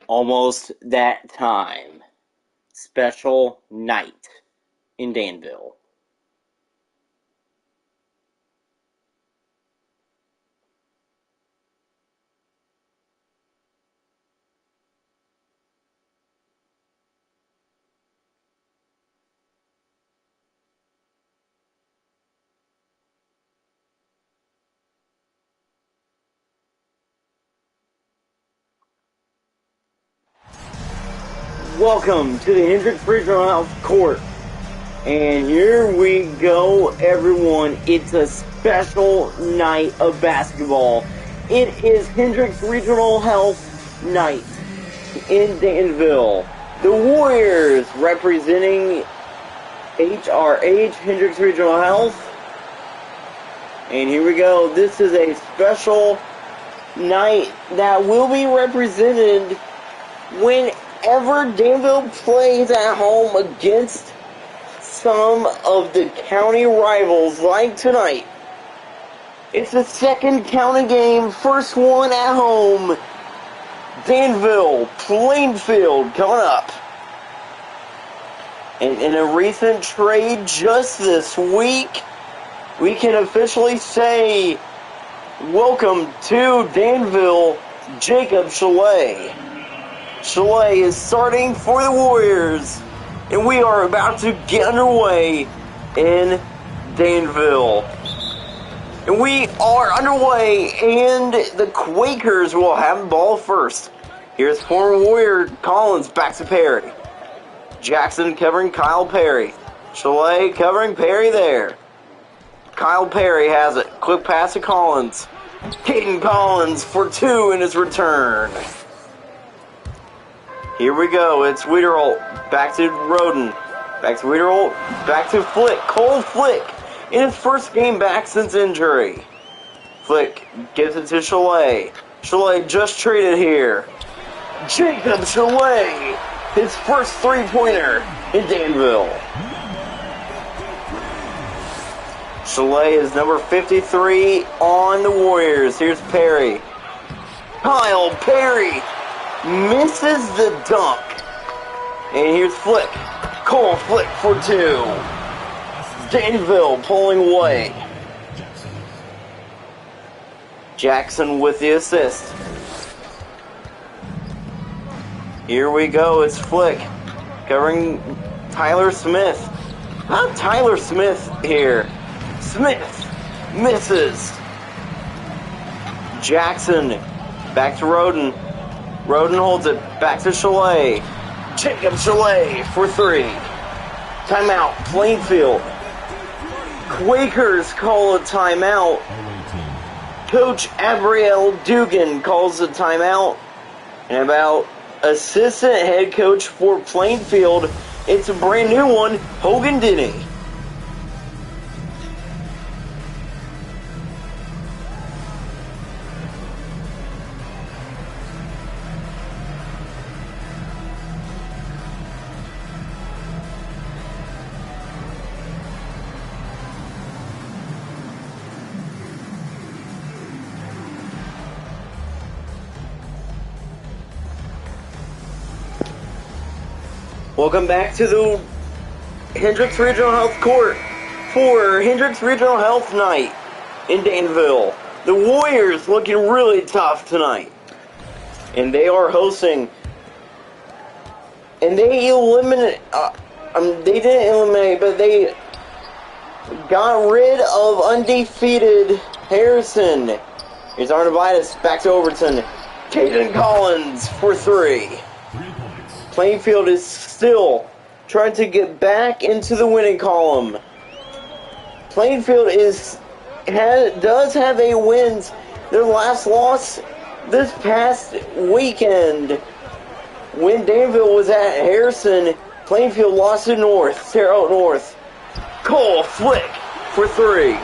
Almost that time. Special night in Danville. Welcome to the Hendricks Regional Health Court. And here we go, everyone. It's a special night of basketball. It is Hendricks Regional Health Night in Danville. The Warriors representing HRH, Hendricks Regional Health. And here we go. This is a special night that will be represented whenever Danville plays at home against some of the county rivals like tonight. It's the second county game, first one at home. Danville Plainfield coming up. And in a recent trade just this week, we can officially say welcome to Danville, Jacob Chalet. Chalet is starting for the Warriors, and we are about to get underway in Danville. And we are underway, and the Quakers will have the ball first. Here's former Warrior Collins back to Perry. Jackson covering Kyle Perry. Chalet covering Perry there. Kyle Perry has it. Quick pass to Collins. Caden Collins for two in his return. Here we go. It's Wiederholt. Back to Roden. Back to Wiederholt. Back to Flick. Cole Flick in his first game back since injury. Flick gives it to Chalet. Chalet just traded here. Jacob Chalet. His first three-pointer in Danville. Chalet is number 53 on the Warriors. Here's Perry. Kyle Perry misses the dunk. And here's Flick. Cole Flick for two. Danville pulling away. Jackson with the assist. Here we go. It's Flick covering Tyler Smith. How Tyler Smith here? Smith misses. Jackson back to Roden. Roden holds it back to Chalet. Jacob Chalet for three. Timeout, Plainfield. Quakers call a timeout. Coach Abriel Dugan calls a timeout. And about assistant head coach for Plainfield, it's a brand new one, Hogan Denny. Welcome back to the Hendricks Regional Health Court for Hendricks Regional Health Night in Danville. The Warriors looking really tough tonight. And they are hosting. And they eliminated, they didn't eliminate, but they got rid of undefeated Harrison. Here's Arnavitas back to Overton. Caden Collins for three. Plainfield is still trying to get back into the winning column. Plainfield does have a win. Their last loss this past weekend when Danville was at Harrison. Plainfield lost to Terre Haute North. Cole Flick for three.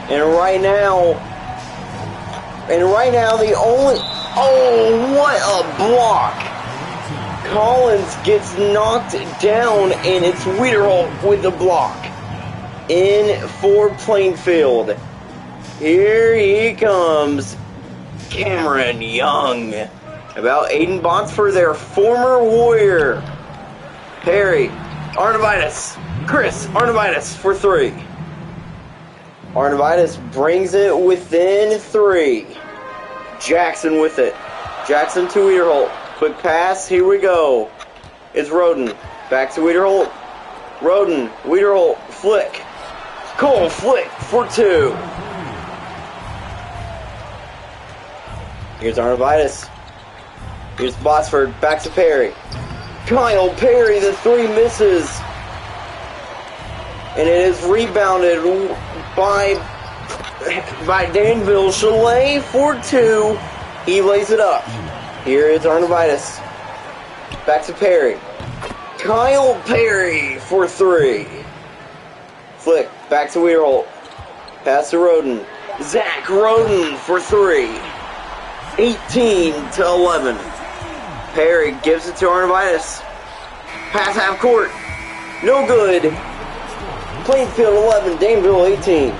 And right now, the only... Oh, what a block! Collins gets knocked down, and it's Wiederholt with the block. In for Plainfield. Here he comes. Cameron Young. About Aiden Botsford, their former Warrior. Perry, Arnavitas, Chris Arnavitas for 3. Arnavitas brings it within 3. Jackson with it. Jackson to Wiederholt. Quick pass, here we go. It's Roden. Back to Wiederholt. Roden, Wiederholt, flick. Cole flick for 2. Here's Arnavitas. Here's Botsford, back to Perry. Kyle Perry, the 3 misses. And it is rebounded by Danville. Chalet for 2. He lays it up. Here is Arnavitas. Back to Perry. Kyle Perry for 3. Flick, back to Wiederholt. Pass to Roden. Zach Roden for 3. 18-11. Perry gives it to Arnavitas. Pass half court. No good. Plainfield 11, Danville 18.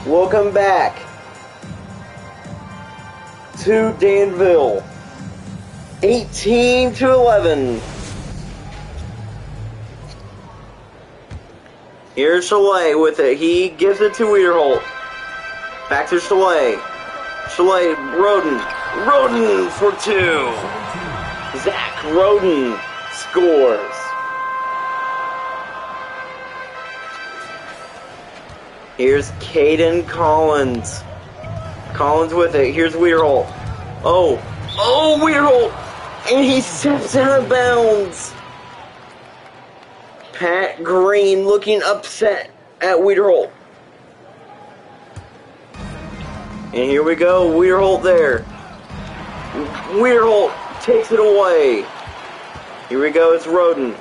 Welcome back to Danville. 18-11. Here's Chalet with it. He gives it to Wiederholt. Back to Chalet. Chalet, Roden. Roden for 2. Zach Roden scores. Here's Caden Collins. Collins with it. Here's Wiederholt. Oh, Wiederholt! And he steps out of bounds. Pat Green looking upset at Wiederholt. And here we go. Wiederholt there. Wiederholt takes it away. Here we go. It's Roden.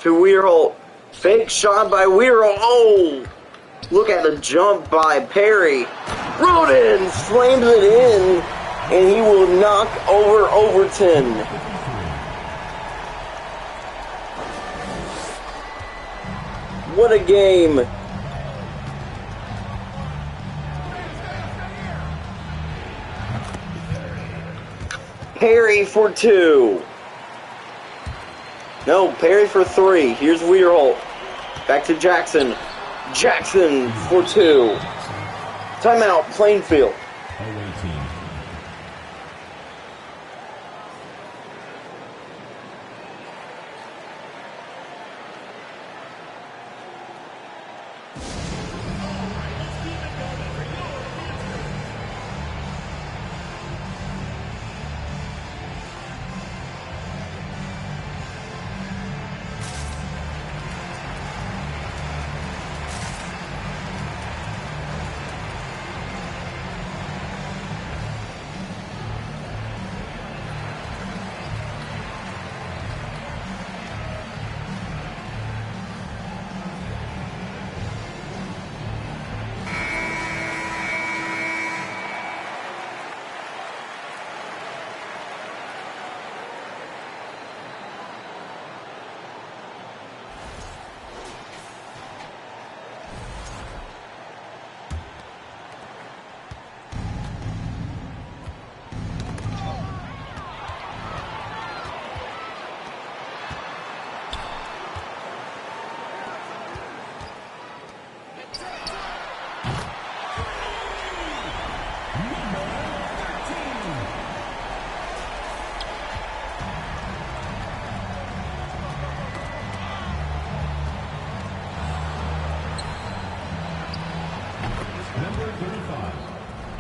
To Wiederholt. Fake shot by Wiederholt. Oh! Look at the jump by Perry. Roden slams it in, and he will knock over Overton. What a game. Perry for 2. No, Perry for 3. Here's Wiederholt. Back to Jackson. Jackson for 2. Timeout, Plainfield.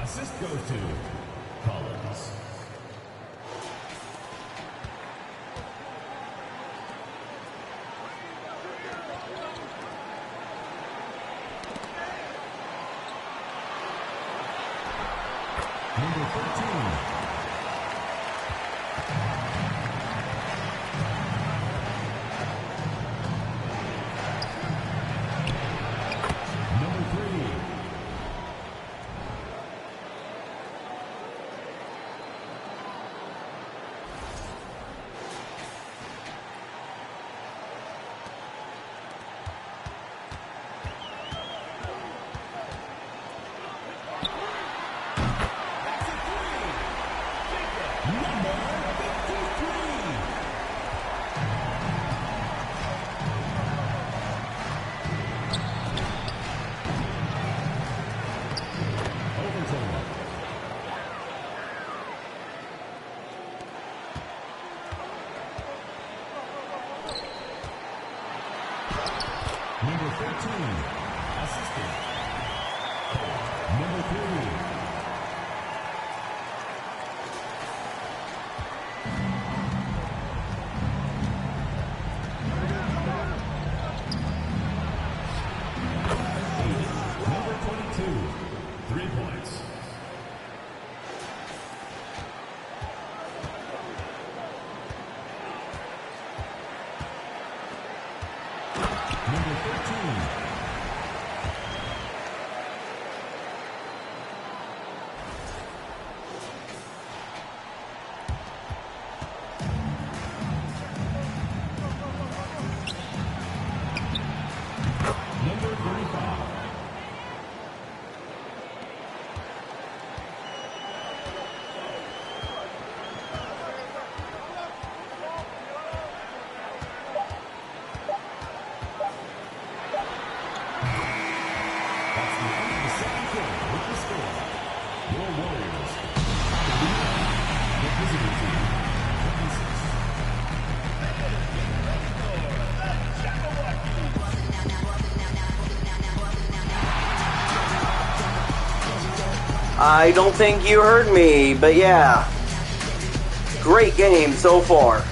Assist goes to Collins. Number 13. second quarter with the score. Your Warriors 39, the visiting team 26. I don't think you heard me, but yeah. Great game so far.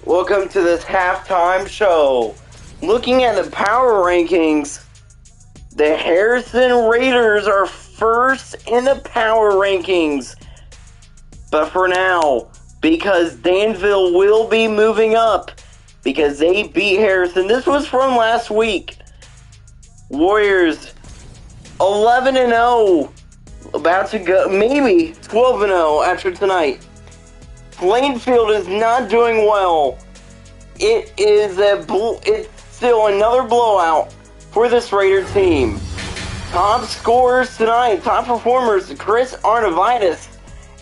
Welcome to this halftime show. Looking at the power rankings, the Harrison Raiders are first in the power rankings. But for now, because Danville will be moving up, because they beat Harrison. This was from last week. Warriors 11-0, about to go, maybe 12-0 after tonight. Plainfield is not doing well. It's still another blowout for this Raider team. Top scorers tonight, top performers, Chris Arnavitis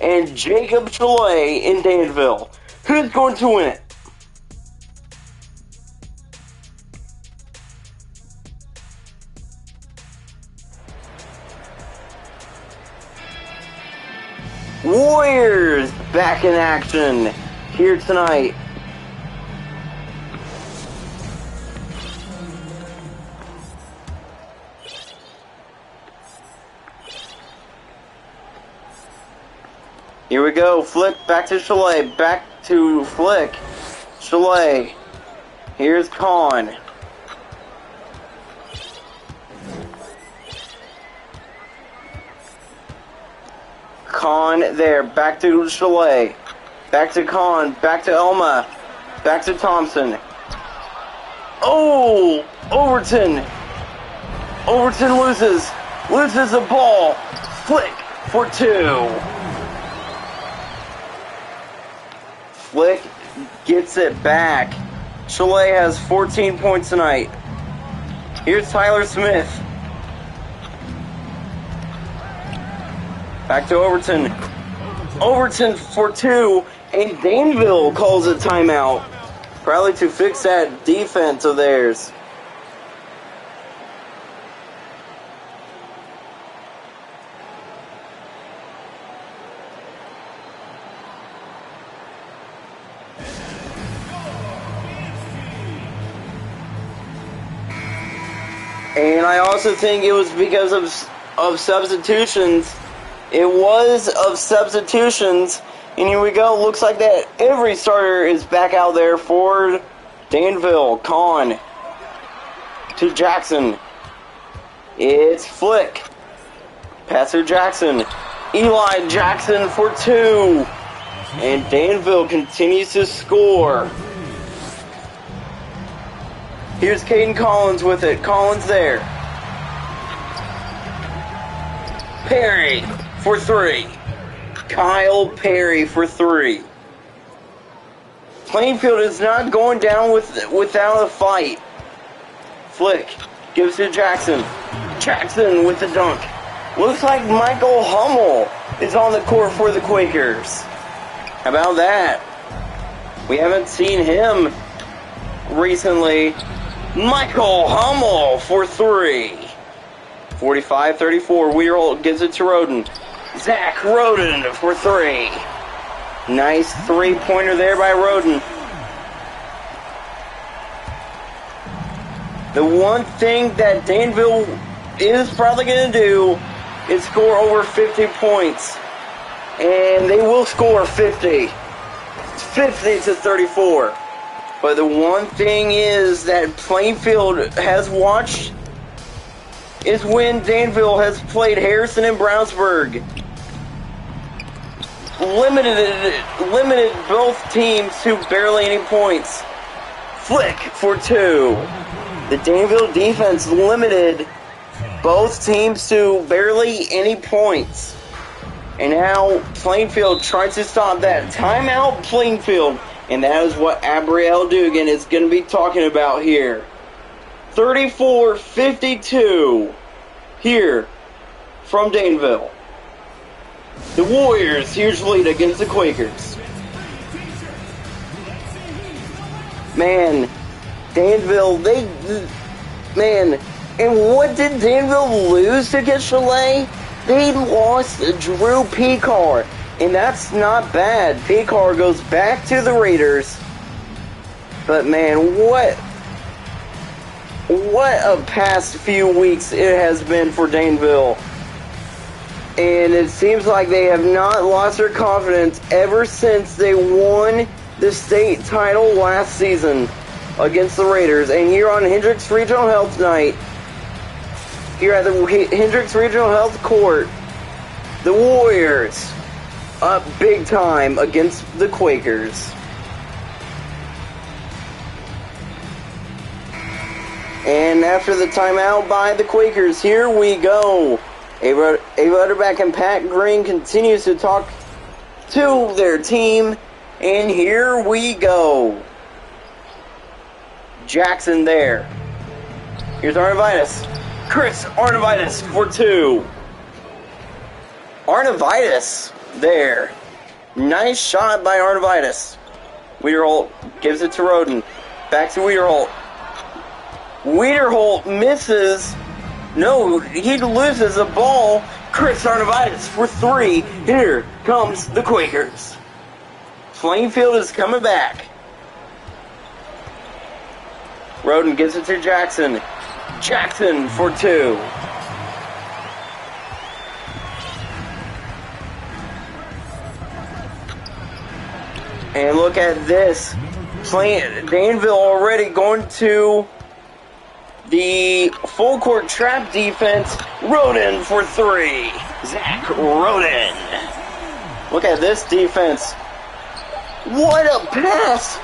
and Jacob Chalet in Danville. Who's going to win it? Warriors back in action here tonight. Here we go. Flick back to Chalet. Back to Flick. Chalet. Here's Kahn. Kahn there, back to Chalet, back to Kahn, back to Elma, back to Thompson. Oh, Overton loses the ball. Flick for two. Flick gets it back. Chalet has 14 points tonight. Here's Tyler Smith. Back to Overton. Overton for two, and Danville calls a timeout. Probably to fix that defense of theirs. And I also think it was because of substitutions. It was of substitutions, and here we go. Looks like that every starter is back out there for Danville. Kahn to Jackson. It's Flick. Passer Jackson. Eli Jackson for two. And Danville continues to score. Here's Caden Collins with it. Collins there. Perry for three. Kyle Perry for three. Plainfield is not going down without a fight. Flick gives to Jackson. Jackson with the dunk. Looks like Michael Hummel is on the court for the Quakers. How about that? We haven't seen him recently. Michael Hummel for three. 45-34. Weirl gives it to Roden. Zach Roden for three. Nice three-pointer there by Roden. The one thing that Danville is probably going to do is score over 50 points. And they will score 50. 50-34. But the one thing is that Plainfield has watched is when Danville has played Harrison and Brownsburg. Limited both teams to barely any points. Flick for two. The Danville defense limited both teams to barely any points. And now Plainfield tries to stop that. Timeout Plainfield. And that is what Abrielle Dugan is going to be talking about here. 34-52 here from Danville. The Warriors huge lead against the Quakers. Man, Danville, and what did Danville lose to get Chalet? They lost Drew Picar, and that's not bad. Picar goes back to the Raiders. But man, what a past few weeks it has been for Danville. And it seems like they have not lost their confidence ever since they won the state title last season against the Raiders. And here on Hendricks Regional Health Night, here at the Hendricks Regional Health Court, the Warriors up big time against the Quakers. And after the timeout by the Quakers, here we go. Ava Utterback and Pat Green continues to talk to their team. And here we go. Jackson there. Here's Arnavitis. Chris Arnavitis for two. Arnavitis there. Nice shot by Arnavitis. Wiederholt gives it to Roden. Back to Wiederholt. Wiederholt misses. No, he loses the ball. Chris Arnavitis for three. Here comes the Quakers. Plainfield is coming back. Roden gives it to Jackson. Jackson for two. And look at this. Danville already going to the full court trap defense. Roden for three. Zach Roden. Look at this defense. What a pass.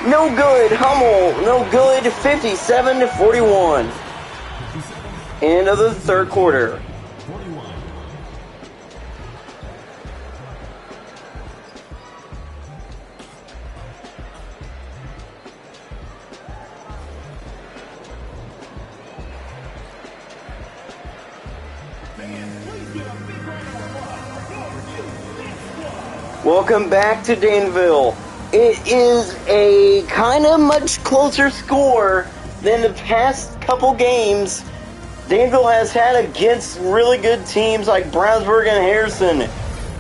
No good. Hummel. No good. 57-41. End of the third quarter. Welcome back to Danville. It is a kind of much closer score than the past couple games Danville has had against really good teams like Brownsburg and Harrison.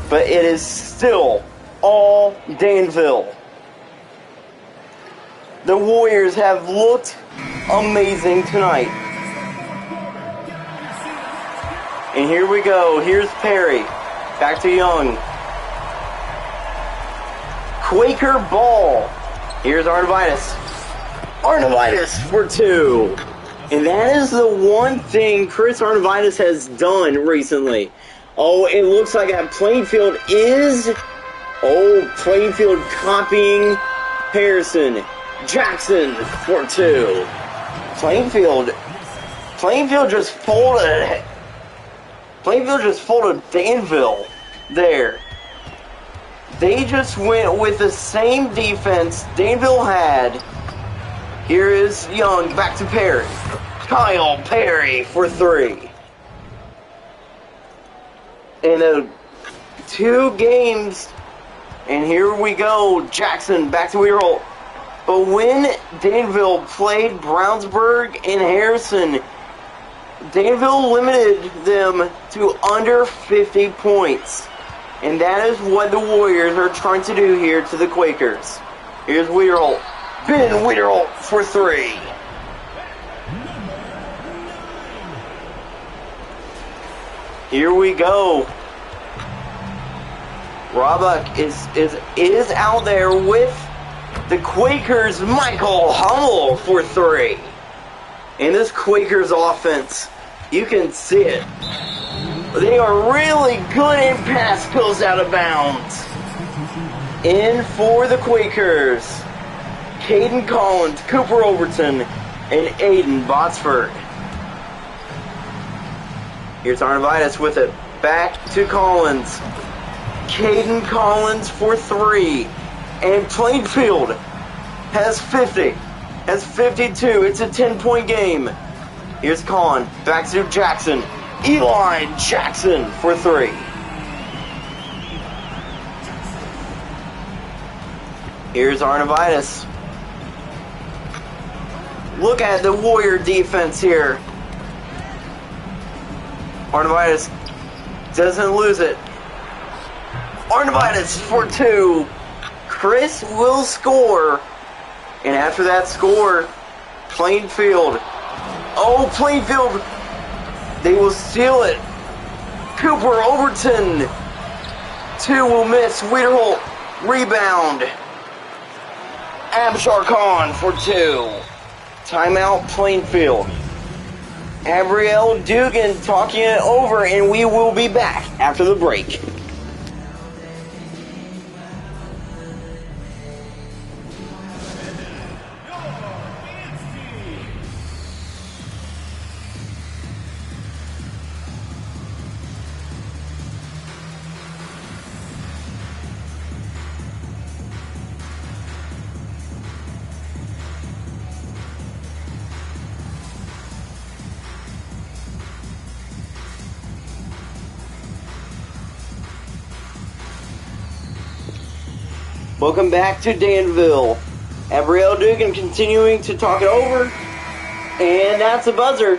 But it is still all Danville. The Warriors have looked amazing tonight. And here we go. Here's Perry. Back to Young. Quaker ball. Here's Arnavitis. Arnavitis for two. And that is the one thing Chris Arnavitis has done recently. Oh, it looks like that Plainfield is... Oh, Plainfield copying Harrison. Jackson for two. Plainfield just folded... Plainfield just folded Danville there. They just went with the same defense Danville had. Here is Young, back to Perry. Kyle Perry for three. In 2 games, and here we go. Jackson, back to Weirholt. But when Danville played Brownsburg and Harrison, Danville limited them to under 50 points. And that is what the Warriors are trying to do here to the Quakers. Here's Wiederholt. Ben Wiederholt for three. Here we go. Roebuck is out there with the Quakers. Michael Hummel for three. And this Quakers offense, you can see it. They are really good in pass goes out of bounds. In for the Quakers. Caden Collins, Cooper Overton, and Aiden Botsford. Here's Arnavitas with it. Back to Collins. Caden Collins for three. And Plainfield has 50. Has 52. It's a 10-point game. Here's Collin. Back to Jackson. Eli Jackson for three. Here's Arnavitas. Look at the Warrior defense here. Arnavitas doesn't lose it. Arnavitas for two. Chris will score. And after that score, Plainfield. Oh, Plainfield. They will steal it. Cooper Overton. Two will miss. Wiederholt. Rebound. Abshar Khan for two. Timeout Plainfield. Abrielle Dugan talking it over, and we will be back after the break. Welcome back to Danville. Abrielle Dugan continuing to talk it over. And that's a buzzer.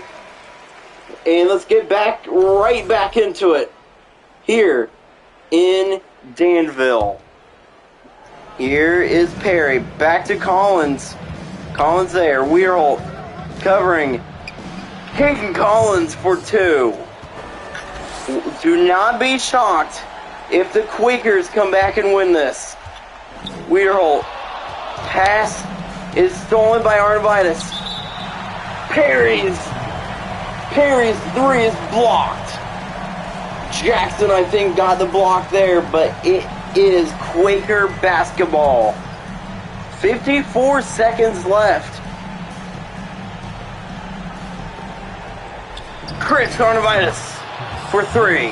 And let's get right back into it. Here in Danville. Here is Perry. Back to Collins. Collins there. Wiederholt covering. Caden Collins for two. Do not be shocked if the Quakers come back and win this. Wiederholt. Pass is stolen by Arnavitas. Perry's three is blocked. Jackson, I think, got the block there, but it is Quaker basketball. 54 seconds left. Chris Arnavitas for three.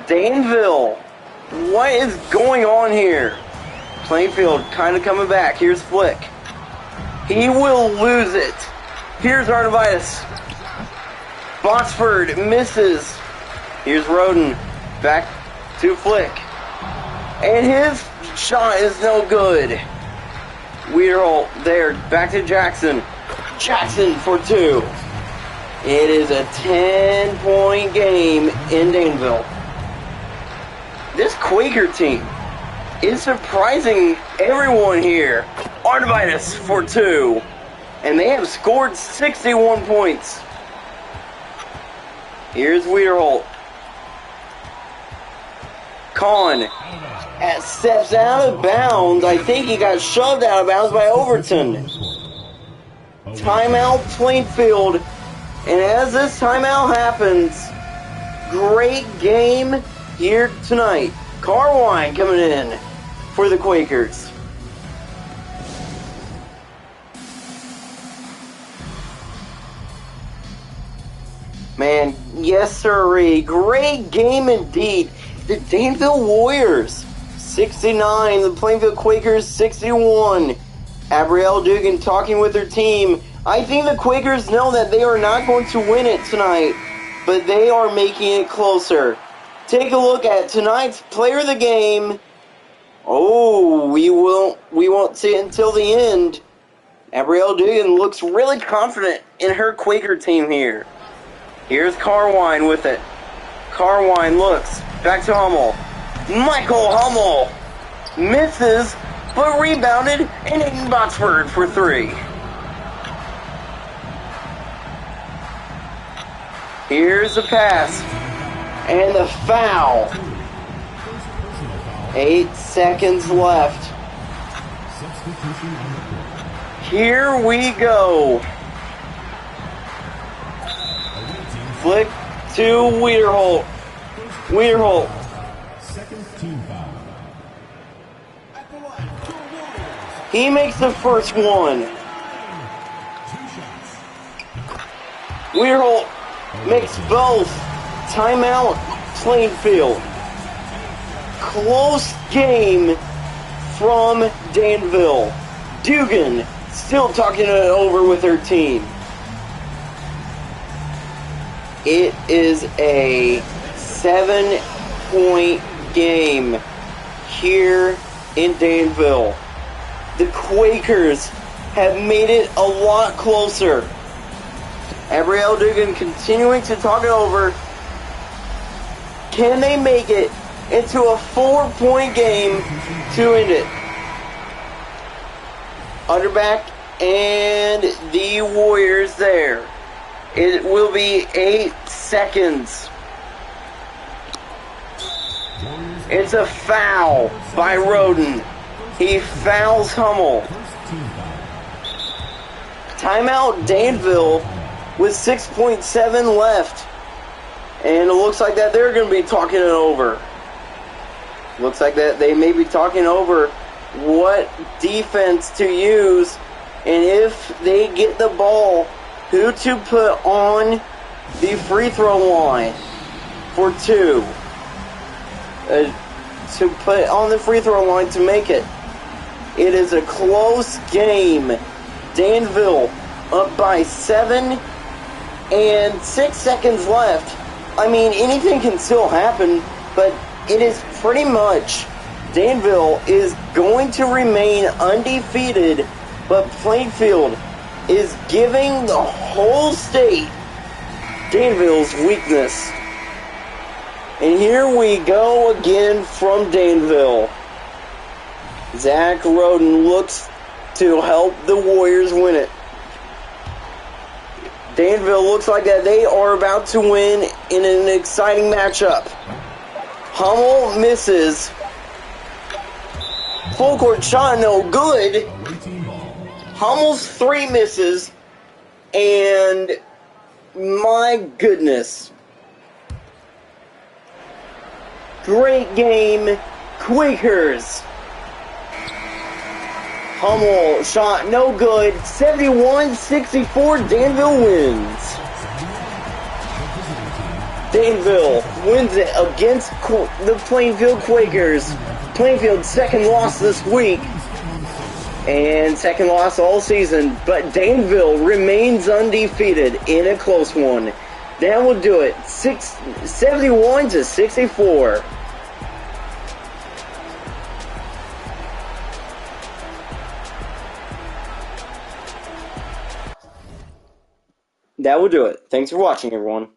Danville. What is going on here? Plainfield kind of coming back. Here's Flick. He will lose it. Here's Arnavitas. Botsford misses. Here's Roden. Back to Flick. And his shot is no good. Wiederholt there. Back to Jackson. Jackson for two. It is a 10-point game in Danville. This Quaker team is surprising everyone here. Arnavitas for two. And they have scored 61 points. Here's Wiederholt. Collin steps out of bounds. I think he got shoved out of bounds by Overton. Timeout Plainfield. And as this timeout happens, great game here tonight. Carwine coming in for the Quakers. Man, yes sirree. Great game indeed. The Danville Warriors 69, the Plainfield Quakers 61. Abrielle Dugan talking with her team. I think the Quakers know that they are not going to win it tonight, but they are making it closer. Take a look at tonight's player of the game. Oh, we won't see it until the end. Abrielle Dugan looks really confident in her Quaker team here. Here's Carwine with it. Carwine looks. Back to Hummel. Michael Hummel misses, but rebounded, and Aiden Botsford for 3. Here's the pass, and the foul. 8 seconds left. Here we go. Flick to Wiederholt. Wiederholt. He makes the first one. Wiederholt makes both. Timeout, Plainfield. Close game from Danville. Dugan still talking it over with her team. It is a 7-point game here in Danville. The Quakers have made it a lot closer. Abrielle Dugan continuing to talk it over. Can they make it into a 4-point game to end it? Underback and the Warriors there. It will be 8 seconds. It's a foul by Roden. He fouls Hummel. Timeout Danville with 6.7 left. And it looks like that they're going to be talking it over. Looks like that they may be talking over what defense to use. And if they get the ball, who to put on the free throw line for 2. To put on the free throw line to make it. It is a close game. Danville up by 7 and 6 seconds left. I mean, anything can still happen, but it is pretty much Danville is going to remain undefeated, but Plainfield is giving the whole state Danville's weakness. And here we go again from Danville. Zach Roden looks to help the Warriors win it. Danville looks like that they are about to win in an exciting matchup. Hummel misses. Full court shot, no good. Hummel's 3 misses. And my goodness. Great game, Quakers. Hummel shot no good. 71-64, Danville wins. Danville wins it against the Plainfield Quakers. Plainfield's second loss this week. And second loss all season. But Danville remains undefeated in a close one. That will do it. 71-64. That will do it. Thanks for watching, everyone.